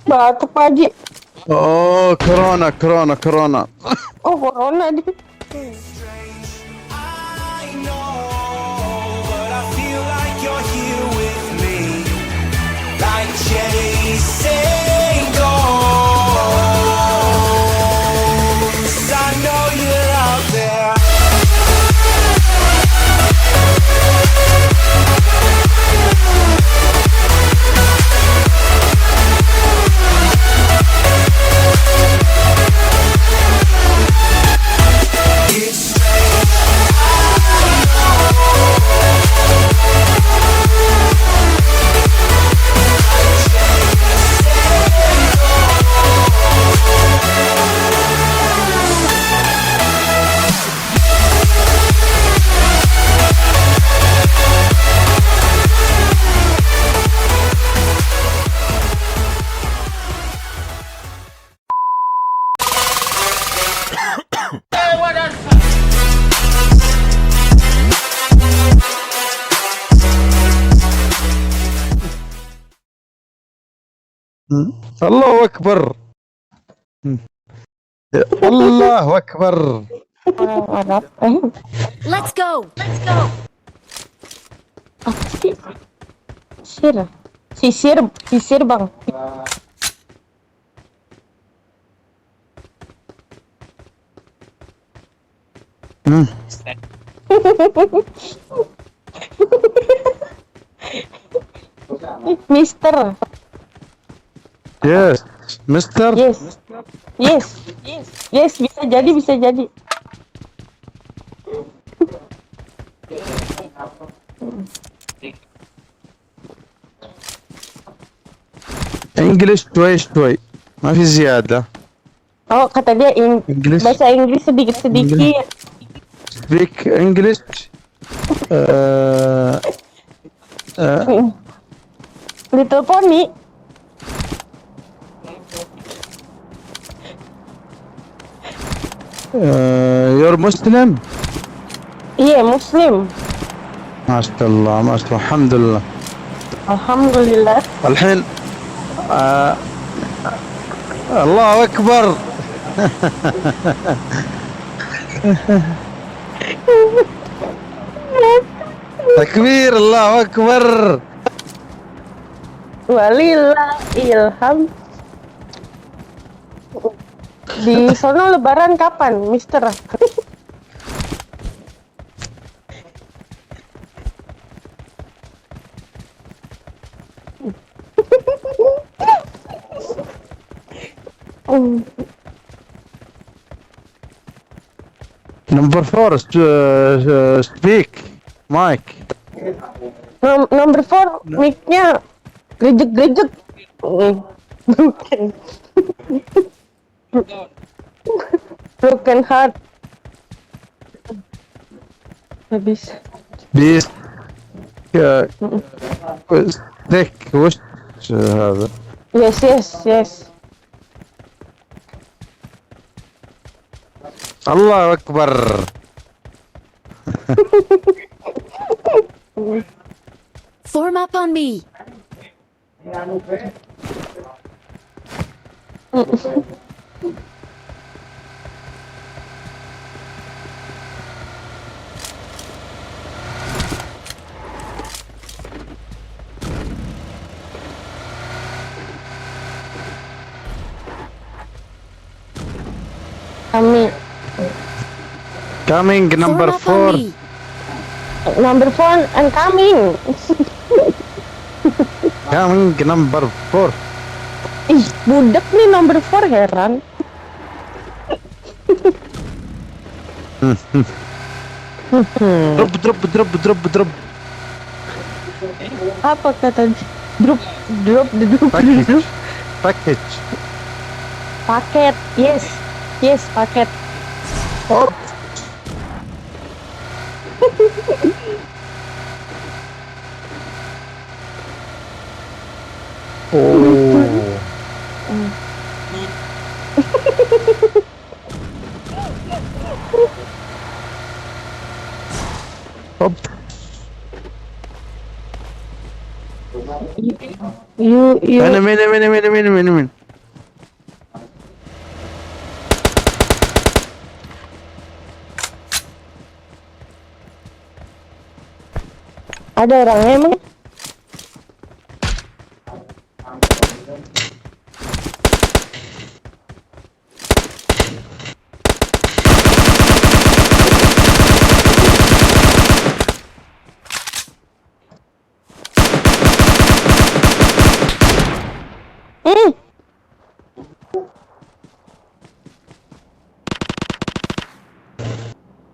Batuk Pak Haji. Oh, corona. Oh, corona dia. I know, but I feel like you're here with me, like chasing ghosts. I know you're out there. It's strange, I الله أكبر. الله أكبر. Orang Arab. Let's go. Apa sih? Sisir bang. Mister. Yes, Mister. Yes, bisa jadi. English شوي ما في زيادة. Oh, kata dia English. bahasa Inggris sedikit. Speak English. Little Pony. You're Muslim. Iya, Muslim. ما شاء الله الحمد لله. Alhamdulillah. الحين الله أكبر. تكبير الله أكبر. Walillah ilham. Di sono lebaran kapan, Mister? Number 4 speak Mike. Number 4 mic-nya grejek. Broken heart. Habis. بيس ذيك وش هذا؟ Yes. الله أكبر. Form up on me. Coming number Form up 4. on me. Number 4 and coming. Coming number 4. Ih, budak nih number 4, heran. Drop. Apa kata drop. Package. Paket. Yes, paket. Oh. Hop. You Enemy. ada orangnya emang? Hmm.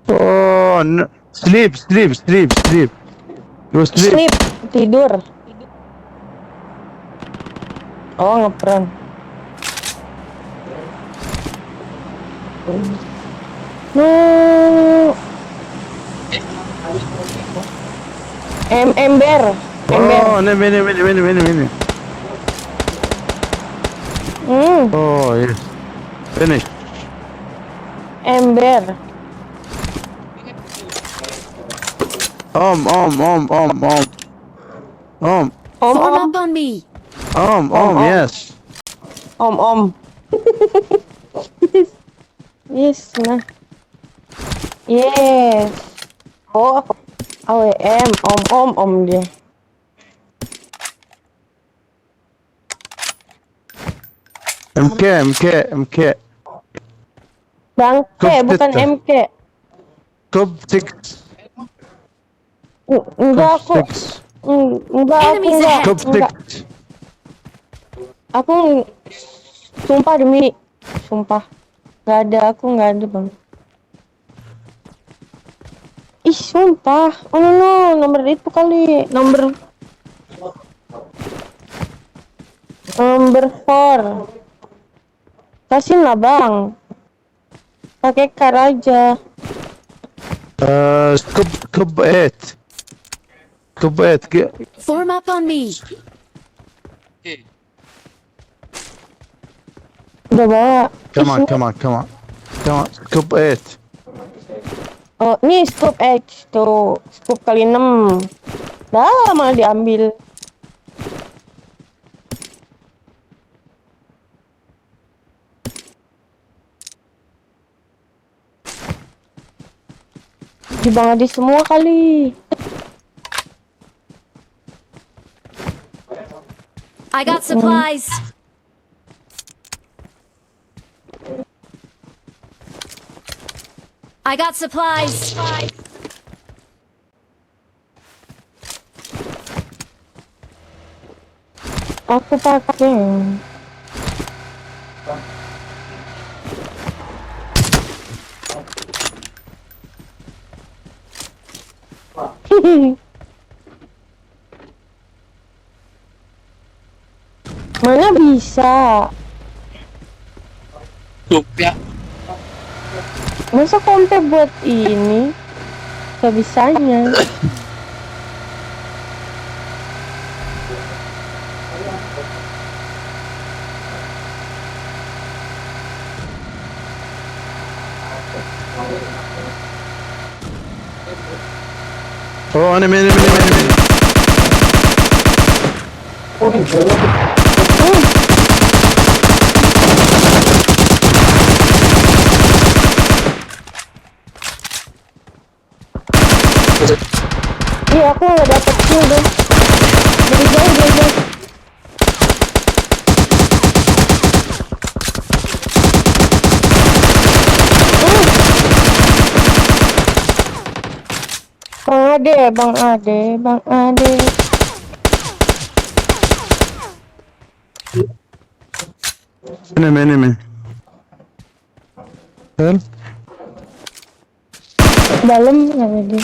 Oh, no. Sleep. You sleep. Sleep, tidur. Oh, ngeprank. No. Ember. Oh, enemy. Oh, yes. Finish. Ember. Om. Form Om. up on me. Om. Yes. Om. Yes, nah. Yes. Oh, AWM. Om dia. MK. Bangke, Cup bukan sitter. MK. Cup 6. Enggak aku. Enemies ahead. Cup Enggak. 6. Aku sumpah demi sumpah. Aku nggak ada bang. Ih sumpah. Oh no, nomor itu kali. Nomor 4. Kasih lah bang. Pakai kar aja. Cup 8. Cup 8. Form up on me. Udah bawa. Come on. Cup 8. Oh, ini scoop H tuh. Scoop kali 6. Dah malah diambil. Di Bang Adi semua kali. I got supplies. Aku pakai. Mana bisa? Ya. Masa kompe buat ini? Sebisanya. Oh, enemy. Iya, aku nggak dapet kill deh. Dari jauh. Bang Ade. Enemy. Help. Dalam nggak ada.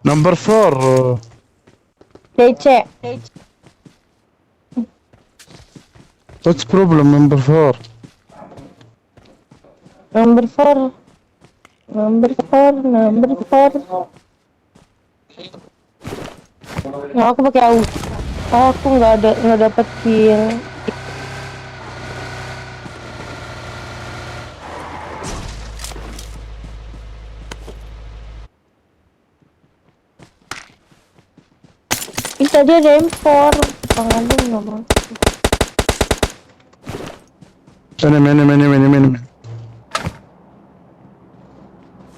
Number 4. DC. What's problem, number 4? Number 4. Nah, aku pakai AU. Aku nggak dapet kill. Ih, tadi ada M4. Bang Andung nggak mau. Enemy, enemy, enemy, enemy, enemy.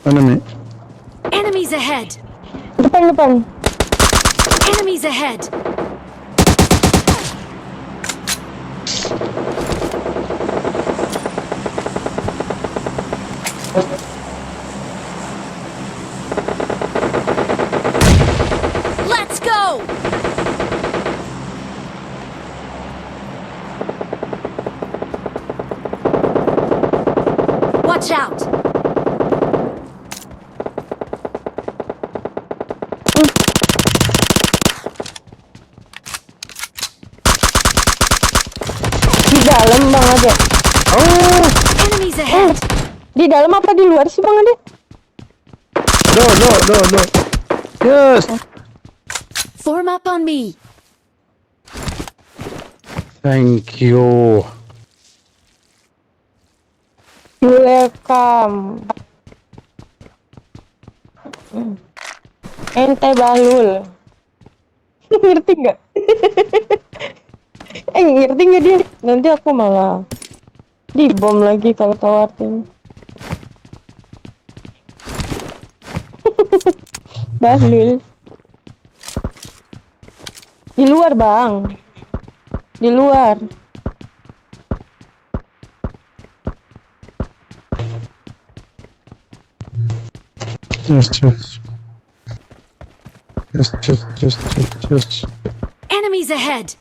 Enemy. Enemies ahead! Depan. Enemies ahead! Let's go! Watch out! Di dalam Bang Ade. Oh! Enemies ahead! Di dalam apa di luar sih Bang Ade? No, no, no, no. Yes! Form up on me! Thank you. Welcome. Ente Bahlul. Ngerti nggak? Ngerti nggak dia? Nanti aku malah dibom lagi kalau tahu artinya. Bahlul. Di luar Bang. Di luar. Yes, yes. Yes, yes, yes, yes, yes. Enemies ahead!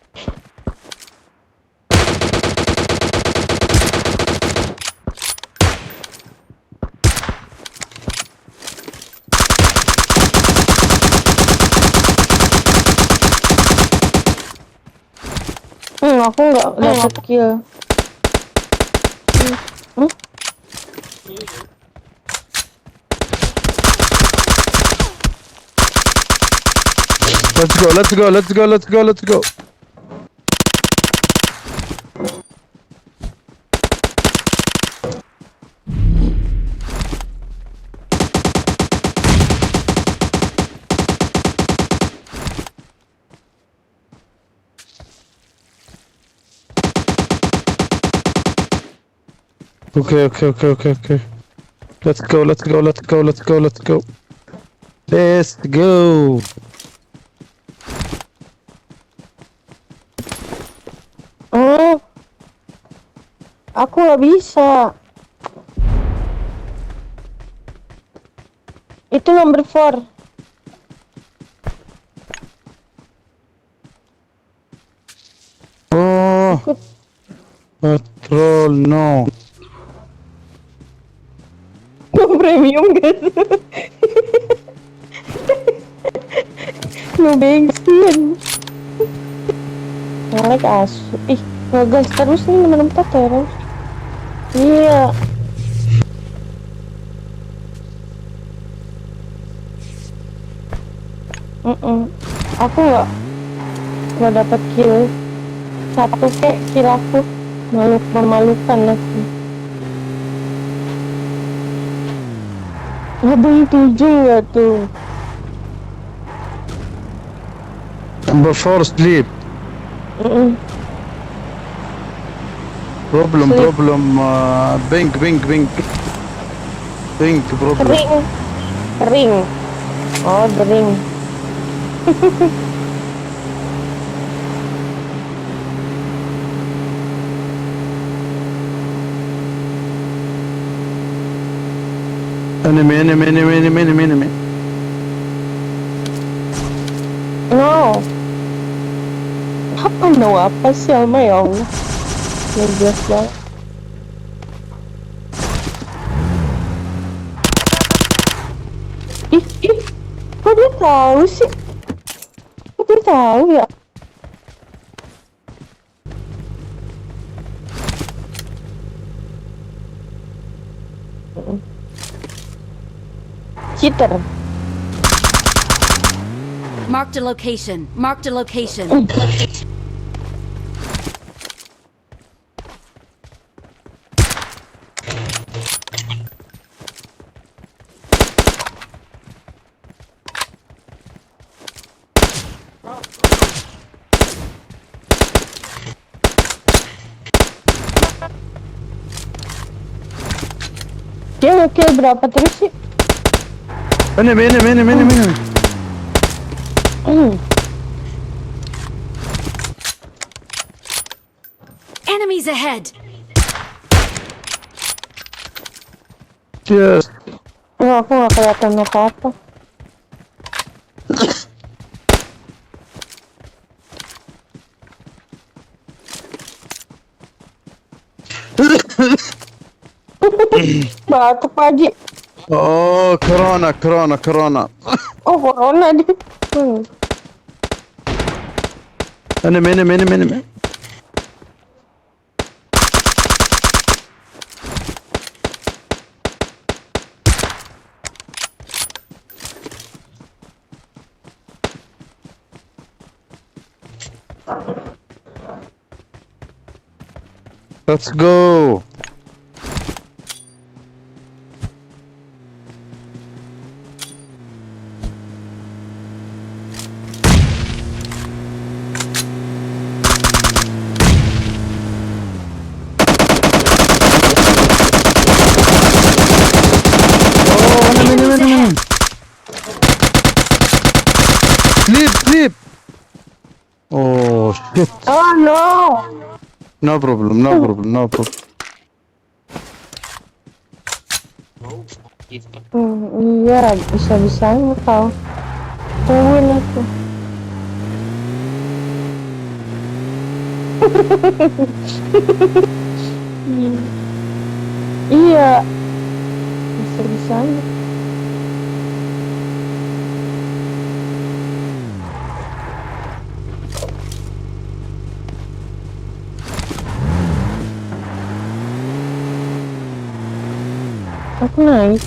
Aku nggak dapet kill. Let's go, let's go, let's go, let's go, let's go. Okay, okay, okay, okay, okay. Let's go, let's go, let's go, let's go, let's go. Let's go. Aku nggak bisa. Itu number 4. Oh, Ikut. patrol, no. Premium guys. No bensin. Naik asu. Ih, ngegas terus nih menempat terus. Iya. Aku nggak dapat kill. Satu kill aku memalukan aku. Abang 7 nggak tuh? Number 4 sleep. Problem, Sleep. problem. Bing, bing, bing. Bing, problem. Kering. Oh, kering. Enemy, enemy, enemy, enemy, enemy, enemy. No. Apa sih Alma ya Allah? Ngegas banget. Ih, kok dia tahu sih? Kok dia tahu ya? Cheater. Marked a location. Marked a location. Dia nge-kill berapa terus sih? Enemy. Enemies ahead! Yes. Oh, aku nggak kelihatan apa-apa. Batuk Pak Haji. Oh, corona. Oh, corona dia. Enemy. Let's go. Enemies ahead! Sleep. Oh shit. Oh no. No problem. Iya, bisa-bisanya kau. Tungguin aku. Iya, bisa-bisanya. Aku naik.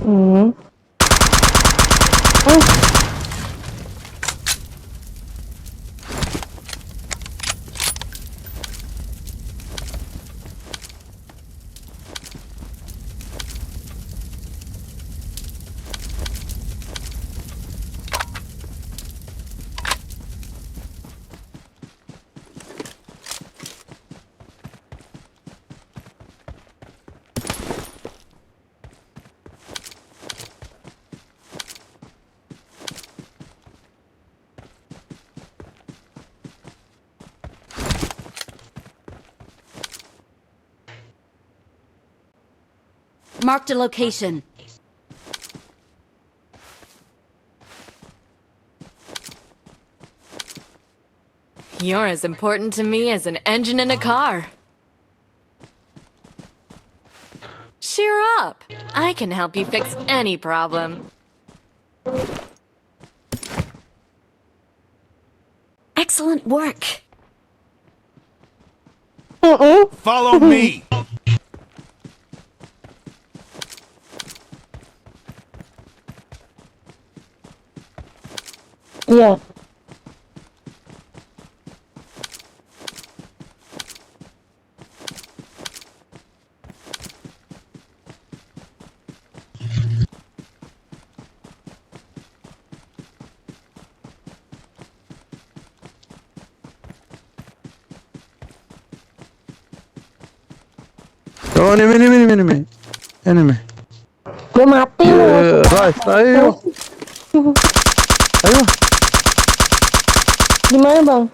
Oh. Marked a location. You're as important to me as an engine in a car. Cheer up! I can help you fix any problem. Excellent work. Follow me. Iya. Oh, enemy. Gue mati loh. Right, ayo. Gimana bang?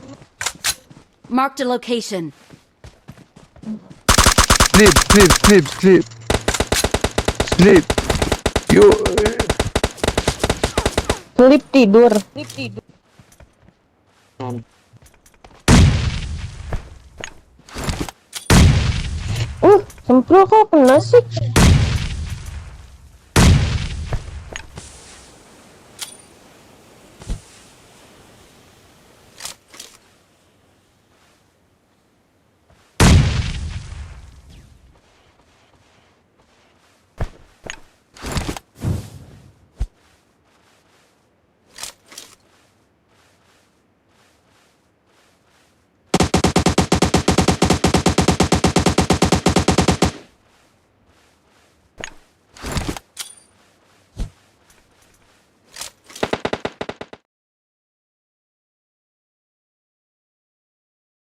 Marked a location. Sleep. You. Sleep tidur. Sempro kok kena sih?